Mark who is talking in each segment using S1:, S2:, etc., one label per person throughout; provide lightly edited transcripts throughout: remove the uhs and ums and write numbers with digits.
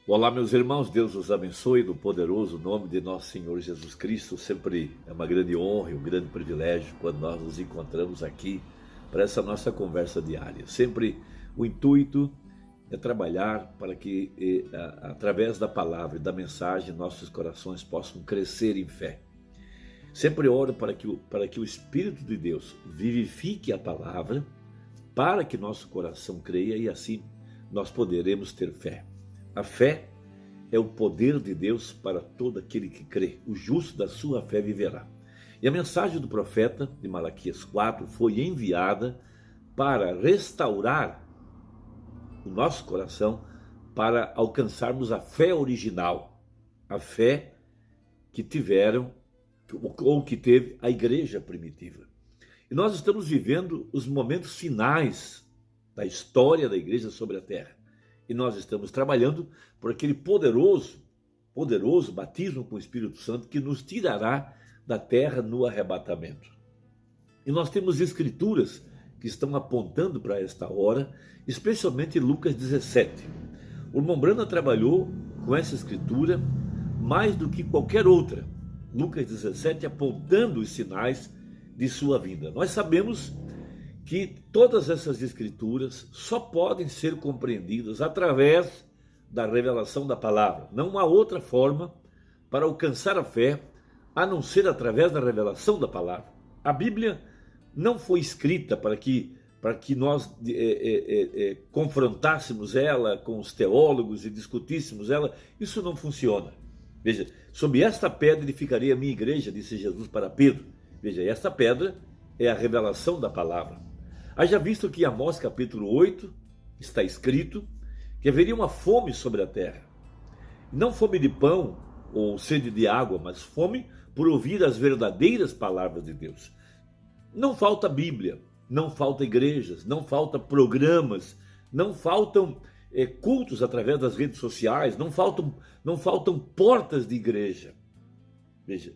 S1: Olá, meus irmãos, Deus os abençoe no poderoso nome de nosso Senhor Jesus Cristo. Sempre é uma grande honra e um grande privilégio quando nós nos encontramos aqui para essa nossa conversa diária. Sempre o intuito é trabalhar para que, através da palavra e da mensagem, nossos corações possam crescer em fé. Sempre oro para que o Espírito de Deus vivifique a palavra, para que nosso coração creia e assim nós poderemos ter fé. A fé é o poder de Deus para todo aquele que crê. O justo da sua fé viverá. E a mensagem do profeta de Malaquias 4 foi enviada para restaurar o nosso coração, para alcançarmos a fé original, a fé que tiveram ou que teve a igreja primitiva. E nós estamos vivendo os momentos finais da história da igreja sobre a terra. E nós estamos trabalhando por aquele poderoso batismo com o Espírito Santo que nos tirará da terra no arrebatamento. E nós temos escrituras que estão apontando para esta hora, especialmente Lucas 17. O irmão Brana trabalhou com essa escritura mais do que qualquer outra. Lucas 17 apontando os sinais de sua vinda. Nós sabemos que todas essas escrituras só podem ser compreendidas através da revelação da palavra. Não há outra forma para alcançar a fé a não ser através da revelação da palavra. A Bíblia não foi escrita para que nós confrontássemos ela com os teólogos e discutíssemos ela. Isso não funciona. Veja, sob esta pedra edificarei a minha igreja, disse Jesus para Pedro. Veja, esta pedra é a revelação da palavra. Haja visto que em Amós capítulo 8 está escrito que haveria uma fome sobre a terra. Não fome de pão ou sede de água, mas fome por ouvir as verdadeiras palavras de Deus. Não falta Bíblia, não falta igrejas, não falta programas, não faltam cultos através das redes sociais, não faltam portas de igreja. Veja,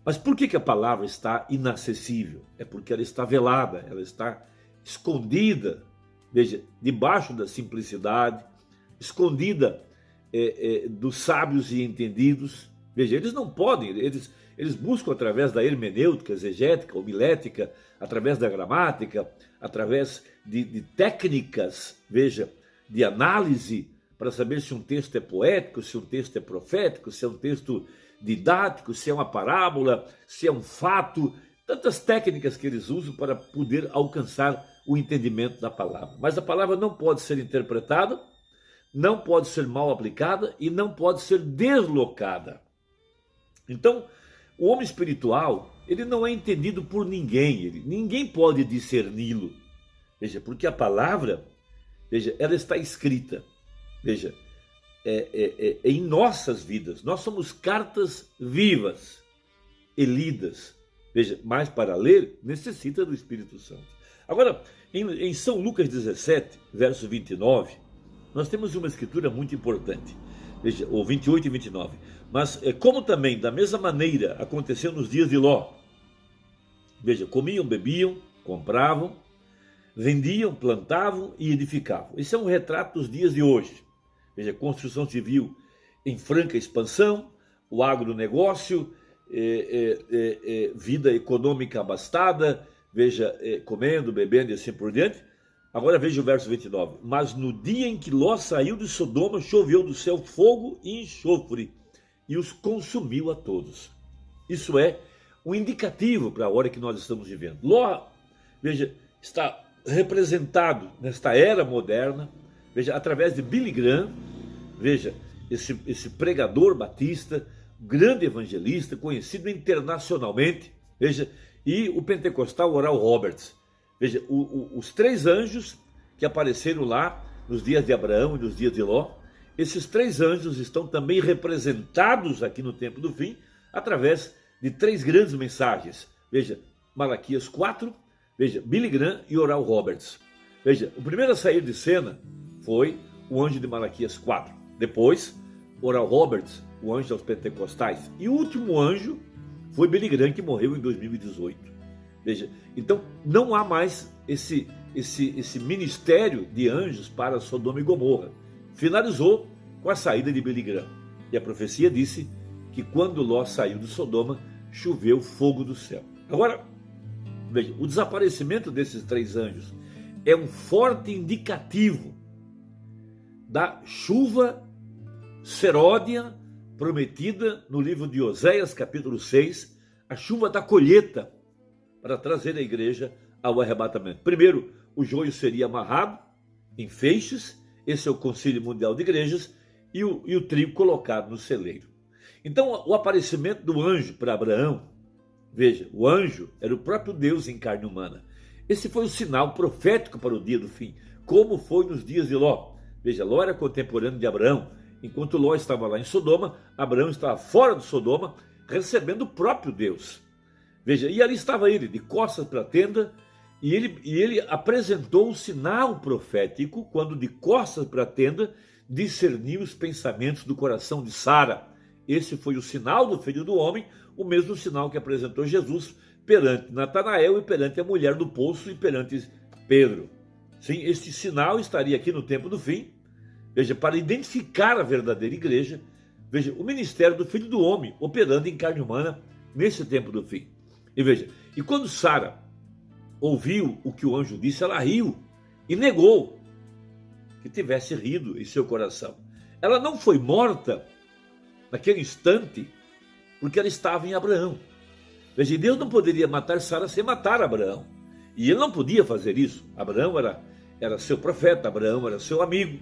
S1: mas por que a palavra está inacessível? É porque ela está velada, ela está escondida, veja, debaixo da simplicidade, escondida dos sábios e entendidos. Veja, eles não podem, eles buscam através da hermenêutica, exegética, homilética, através da gramática, através de técnicas, veja, de análise, para saber se um texto é poético, se um texto é profético, se é um texto didático, se é uma parábola, se é um fato, tantas técnicas que eles usam para poder alcançar o entendimento da palavra. Mas a palavra não pode ser interpretada, não pode ser mal aplicada e não pode ser deslocada. Então, o homem espiritual, ele não é entendido por ninguém, ninguém pode discerni-lo. Veja, porque a palavra, veja, ela está escrita, veja, em nossas vidas. Nós somos cartas vivas e lidas. Veja, mas para ler, necessita do Espírito Santo. Agora, em São Lucas 17, verso 29, nós temos uma escritura muito importante. Veja, ou 28 e 29. Mas como também, da mesma maneira, aconteceu nos dias de Ló. Veja, comiam, bebiam, compravam, vendiam, plantavam e edificavam. Esse é um retrato dos dias de hoje. Veja, construção civil em franca expansão, o agronegócio, vida econômica abastada, veja, comendo, bebendo e assim por diante. Agora veja o verso 29. Mas no dia em que Ló saiu de Sodoma, choveu do céu fogo e enxofre, e os consumiu a todos. Isso é um indicativo para a hora que nós estamos vivendo. Ló, veja, está representado nesta era moderna, veja, através de Billy Graham, veja, esse pregador batista, grande evangelista, conhecido internacionalmente, veja, e o pentecostal Oral Roberts. Veja, os três anjos que apareceram lá nos dias de Abraão e nos dias de Ló, esses três anjos estão também representados aqui no tempo do fim, através de três grandes mensagens. Veja, Malaquias 4, veja, Billy Graham e Oral Roberts. Veja, o primeiro a sair de cena foi o anjo de Malaquias 4. Depois, Oral Roberts, o anjo aos pentecostais. E o último anjo foi Billy Graham, que morreu em 2018. Veja, então não há mais esse ministério de anjos para Sodoma e Gomorra. Finalizou com a saída de Billy Graham. E a profecia disse que quando Ló saiu de Sodoma, choveu fogo do céu. Agora, veja, o desaparecimento desses 3 anjos é um forte indicativo da chuva seródia prometida no livro de Oséias, capítulo 6, a chuva da colheita para trazer a igreja ao arrebatamento. Primeiro, o joio seria amarrado em feixes, esse é o Concílio Mundial de Igrejas, e o trigo colocado no celeiro. Então, o aparecimento do anjo para Abraão, veja, o anjo era o próprio Deus em carne humana. Esse foi o sinal profético para o dia do fim, como foi nos dias de Ló. Veja, Ló era contemporâneo de Abraão. Enquanto Ló estava lá em Sodoma, Abraão estava fora de Sodoma, recebendo o próprio Deus. Veja, e ali estava ele, de costas para a tenda, e ele apresentou o sinal profético, quando de costas para a tenda, discerniu os pensamentos do coração de Sara. Esse foi o sinal do Filho do Homem, o mesmo sinal que apresentou Jesus perante Natanael e perante a mulher do poço e perante Pedro. Sim, este sinal estaria aqui no tempo do fim, veja, para identificar a verdadeira igreja, veja, o ministério do Filho do Homem operando em carne humana nesse tempo do fim. E veja, e quando Sara ouviu o que o anjo disse, ela riu e negou que tivesse rido em seu coração. Ela não foi morta naquele instante porque ela estava em Abraão. Veja, Deus não poderia matar Sara sem matar Abraão. E ele não podia fazer isso. Abraão era seu profeta, Abraão era seu amigo.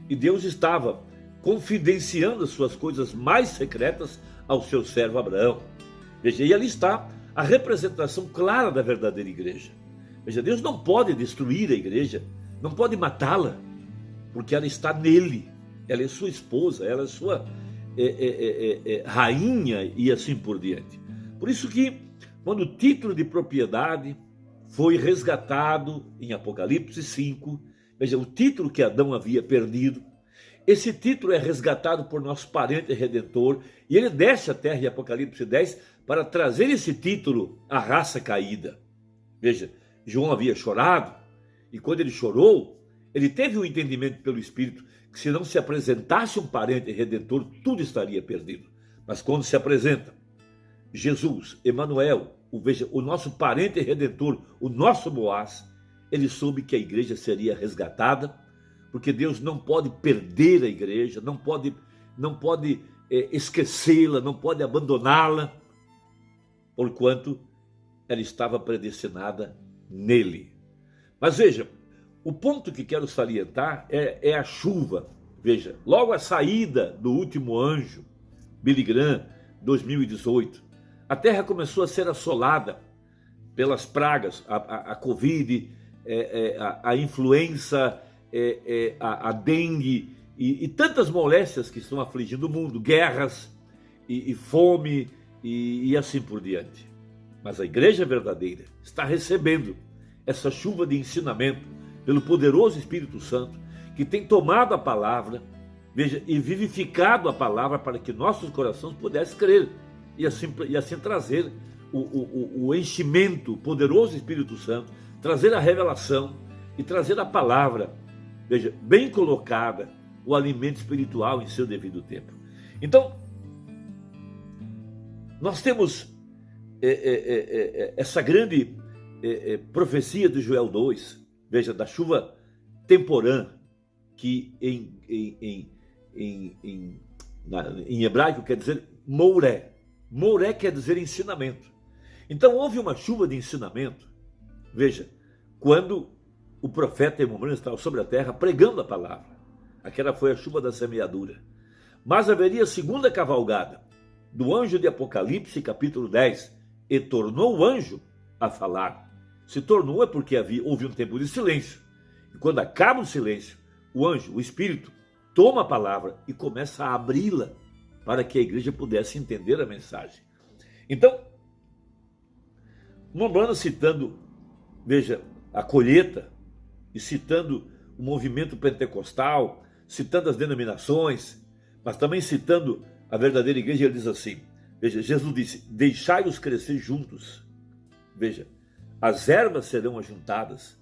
S1: E Deus estava confidenciando as suas coisas mais secretas ao seu servo Abraão. Veja, e ali está a representação clara da verdadeira igreja. Veja, Deus não pode destruir a igreja, não pode matá-la, porque ela está nele. Ela é sua esposa, ela é sua rainha e assim por diante. Por isso que, quando o título de propriedade foi resgatado em Apocalipse 5, veja, o título que Adão havia perdido, esse título é resgatado por nosso parente redentor, e ele desce à terra em Apocalipse 10 para trazer esse título à raça caída. Veja, João havia chorado, e quando ele chorou, ele teve um entendimento pelo Espírito que se não se apresentasse um parente redentor, tudo estaria perdido. Mas quando se apresenta Jesus, Emanuel, veja, o nosso parente redentor, o nosso Boaz, ele soube que a igreja seria resgatada, porque Deus não pode perder a igreja, não pode esquecê-la, não pode abandoná-la, porquanto ela estava predestinada nele. Mas veja, o ponto que quero salientar é a chuva. Veja, logo a saída do último anjo, Billy Graham, 2018, a terra começou a ser assolada pelas pragas, a Covid, a influenza, a dengue e tantas moléstias que estão afligindo o mundo, guerras e fome e assim por diante. Mas a igreja verdadeira está recebendo essa chuva de ensinamento pelo poderoso Espírito Santo, que tem tomado a palavra, veja, e vivificado a palavra para que nossos corações pudessem crer e assim trazer o enchimento, o poderoso Espírito Santo, trazer a revelação e trazer a palavra, veja, bem colocada, o alimento espiritual em seu devido tempo. Então, nós temos essa grande profecia de Joel 2, veja, da chuva temporã, que em hebraico quer dizer mouré. Mouré quer dizer ensinamento. Então houve uma chuva de ensinamento, veja, quando o profeta Emmanuel estava sobre a terra pregando a palavra. Aquela foi a chuva da semeadura. Mas haveria a segunda cavalgada do anjo de Apocalipse, capítulo 10, e tornou o anjo a falar. Se tornou é porque houve um tempo de silêncio. E quando acaba o silêncio, o anjo, o Espírito, toma a palavra e começa a abri-la para que a igreja pudesse entender a mensagem. Então, Mombrana citando, veja, a colheita, e citando o movimento pentecostal, citando as denominações, mas também citando a verdadeira igreja, ele diz assim, veja, Jesus disse, deixai-os crescer juntos. Veja, as ervas serão ajuntadas,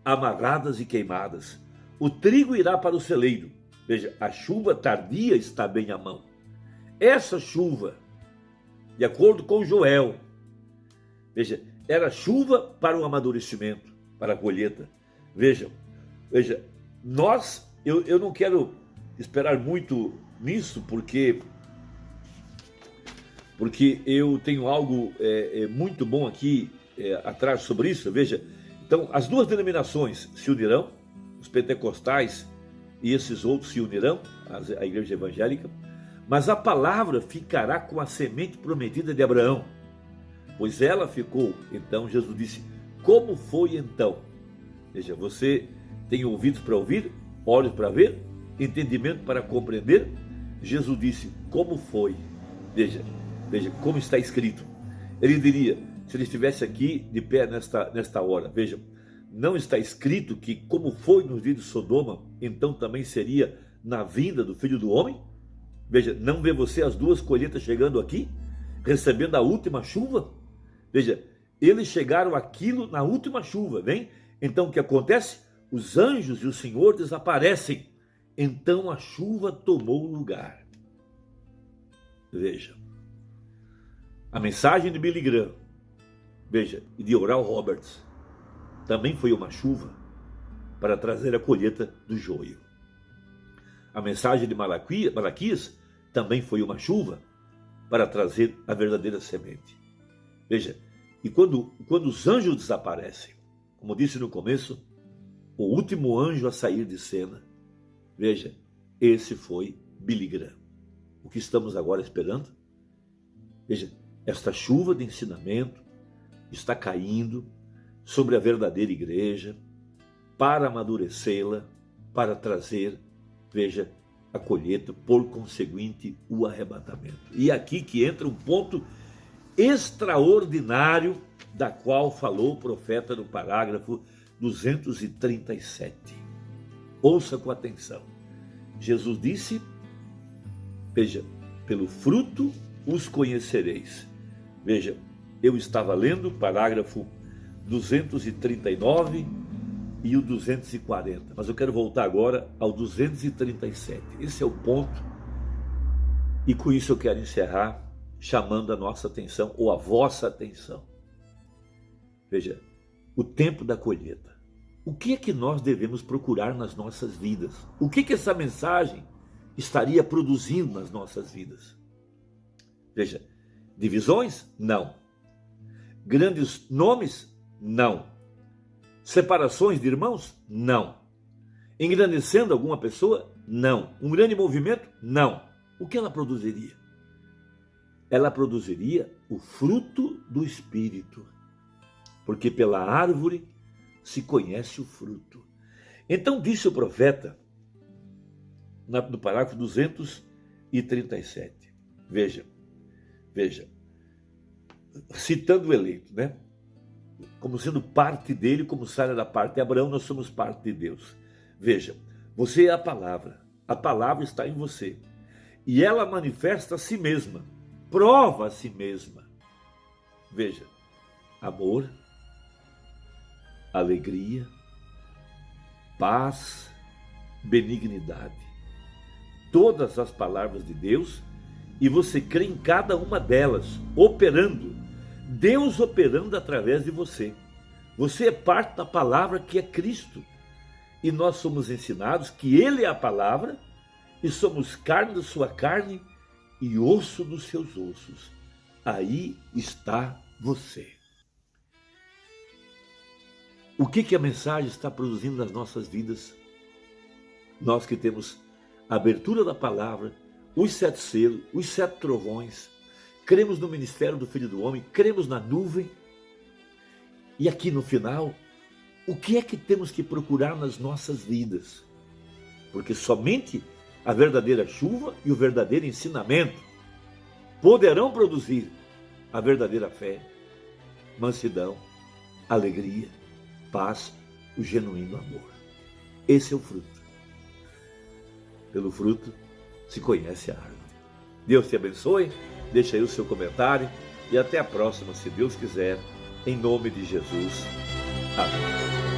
S1: amarradas e queimadas. O trigo irá para o celeiro Veja, a chuva tardia está bem à mão. Essa chuva, de acordo com Joel, veja, era chuva para o amadurecimento, para a colheita. Veja, eu não quero esperar muito nisso, porque eu tenho algo muito bom aqui atrás sobre isso. Veja, então as duas denominações se unirão, os pentecostais e esses outros se unirão, a igreja evangélica, mas a palavra ficará com a semente prometida de Abraão, pois ela ficou. Então Jesus disse: como foi então? Veja, você tem ouvidos para ouvir, olhos para ver, entendimento para compreender. Jesus disse: como foi? Veja como está escrito. Ele diria, se ele estivesse aqui de pé nesta hora, veja, não está escrito que como foi nos dias de Sodoma, então também seria na vinda do Filho do Homem? Veja, não vê você as duas colheitas chegando aqui, recebendo a última chuva? Veja, eles chegaram aquilo na última chuva, vem? Então o que acontece? Os anjos e o Senhor desaparecem. Então a chuva tomou lugar. Veja, a mensagem de Billy Graham, veja, e de Oral Roberts, também foi uma chuva para trazer a colheita do joio. A mensagem de Malaquias também foi uma chuva para trazer a verdadeira semente. Veja, e quando os anjos desaparecem, como disse no começo, o último anjo a sair de cena, veja, esse foi Billy Graham. O que estamos agora esperando? Veja, esta chuva de ensinamento está caindo sobre a verdadeira igreja para amadurecê-la, para trazer, veja, a colheita, por conseguinte, o arrebatamento. E aqui que entra um ponto extraordinário da qual falou o profeta no parágrafo 237. Ouça com atenção. Jesus disse, veja, pelo fruto os conhecereis. Veja, eu estava lendo o parágrafo 239 e o 240, mas eu quero voltar agora ao 237. Esse é o ponto, e com isso eu quero encerrar chamando a nossa atenção, ou a vossa atenção. Veja, o tempo da colheita. O que é que nós devemos procurar nas nossas vidas? O que essa mensagem estaria produzindo nas nossas vidas? Veja, divisões? Não. Grandes nomes? Não. Separações de irmãos? Não. Engrandecendo alguma pessoa? Não. Um grande movimento? Não. O que ela produziria? Ela produziria o fruto do Espírito, porque pela árvore se conhece o fruto. Então disse o profeta, no parágrafo 237, veja, citando o eleito, né? Como sendo parte dele, como Sara era parte de Abraão, nós somos parte de Deus. Veja, você é a palavra está em você, e ela manifesta a si mesma, prova a si mesma. Veja, amor, alegria, paz, benignidade. Todas as palavras de Deus, e você crê em cada uma delas, operando. Deus operando através de você. Você é parte da palavra que é Cristo. E nós somos ensinados que Ele é a palavra, e somos carne da sua carne e osso dos seus ossos. Aí está você. O que a mensagem está produzindo nas nossas vidas? Nós que temos a abertura da palavra, os 7 selos, os 7 trovões, cremos no ministério do Filho do Homem, cremos na nuvem. E aqui no final, o que é que temos que procurar nas nossas vidas? Porque somente a verdadeira chuva e o verdadeiro ensinamento poderão produzir a verdadeira fé, mansidão, alegria, paz, o genuíno amor. Esse é o fruto. Pelo fruto se conhece a árvore. Deus te abençoe, deixa aí o seu comentário e até a próxima, se Deus quiser, em nome de Jesus. Amém.